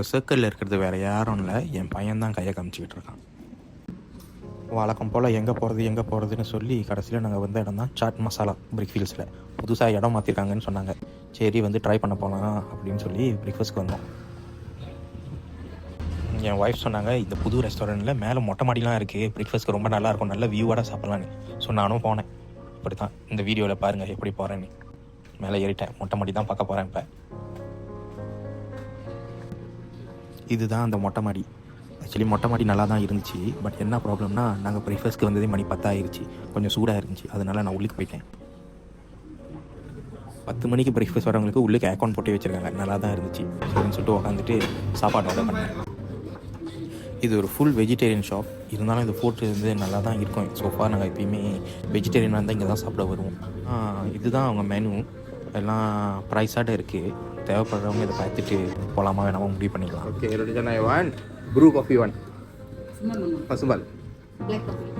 சர்க்கிளில் இருக்கிறது வேறு யாரும் இல்லை, என் பையன்தான் கையை காமிச்சிக்கிட்டு இருக்கான். வழக்கம் போல் எங்கே போகிறதுன்னு சொல்லி கடைசியில் நாங்கள் வந்த இடம் தான் சாட் மசாலா பிரிக்ஃபீல்ட்ஸில். புதுசாக இடம் மாற்றிருக்காங்கன்னு சொன்னாங்க. சரி ட்ரை பண்ண போகலாம் அப்படின்னு சொல்லி பிரேக்ஃபாஸ்ட்க்கு வந்தோம். என் ஒய்ஃப் சொன்னாங்க, இந்த புது ரெஸ்டாரண்ட்டில் மேலே மொட்டை மாடிலாம் இருக்குது, பிரேக்ஃபாஸ்ட்க்கு ரொம்ப நல்லாயிருக்கும், நல்ல வியூவோட சாப்பிட்லான்னு. ஸோ நானும் போனேன். இப்படி தான் இந்த வீடியோவில் பாருங்கள் எப்படி போகிறேன்னு. மேலே ஏறிட்டேன், மொட்டை மாடி தான் பார்க்க போகிறேன். இப்போ இதுதான் அந்த மொட்டை மாடி. ஆக்சுவலி மொட்டை மாடி நல்லா தான் இருந்துச்சு. பட் என்ன ப்ராப்ளம்னா, நாங்கள் பிரேக்ஃபாஸ்ட்க்கு வந்ததே மணி 10 ஆயிடுச்சு. கொஞ்சம் சூடாக இருந்துச்சு, அதனால் நான் உள்ளுக்கு போயிட்டேன். 10 மணிக்கு பிரேக்ஃபாஸ்ட் வரவங்களுக்கு உள்ளுக்கு அக்கௌண்ட் போட்டு வச்சுருக்காங்க. நல்லா தான் இருந்துச்சு. சரின்னு சொல்லிட்டு உட்காந்துட்டு சாப்பாடு ஆர்டர் பண்ணேன். இது ஒரு ஃபுல் வெஜிடேரியன் ஷாப். இருந்தாலும் இந்த ஃபுட் வந்து நல்லா தான் இருக்கும். சோஃபா நாங்கள் எப்பயுமே வெஜிடேரியனாக இருந்தால் இங்கே தான் சாப்பிட வருவோம். இதுதான் அவங்க மெனு. எல்லாம் ப்ரைஸாக இருக்குது. தேவைப்படுறவங்க இதை பார்த்துட்டு போகலாமா வேணாமா முடிவு பண்ணிக்கலாம். Okay, I want brew coffee one. பசும்பால். Black coffee.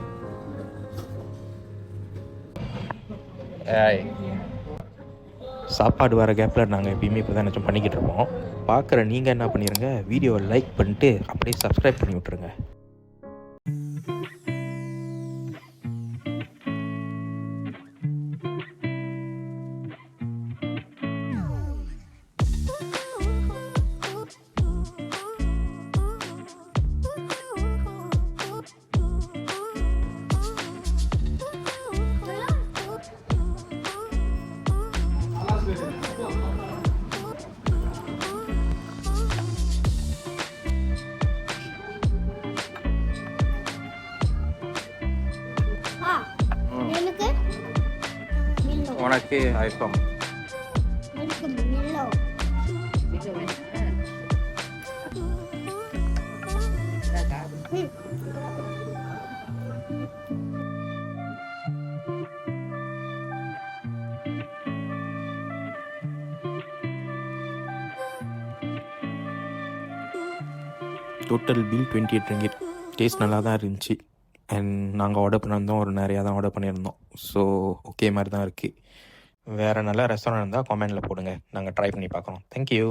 சாப்பாடு வர கேப்பில் நாங்கள் எப்பயுமே இப்போ தான் நினச்சோம் பண்ணிக்கிட்டு இருப்போம். பார்க்குற நீங்கள் என்ன பண்ணிடுங்க, வீடியோவை லைக் பண்ணிட்டு அப்படியே சப்ஸ்கிரைப் பண்ணி விட்ருங்க. உனக்கு iPhone total bill 28 ringgit. Taste நல்லா தான் இருந்துச்சு. அண்ட் நாங்கள் ஆர்டர் பண்ணியிருந்தோம், ஒரு நிறையா தான் ஆர்டர் பண்ணியிருந்தோம். ஸோ ஓகே மாதிரி தான் இருக்குது. வேறு நல்ல ரெஸ்டாரண்ட் இருந்தால் கமெண்டில் போடுங்க, நாங்கள் ட்ரை பண்ணி பார்க்குறோம். தேங்க்யூ.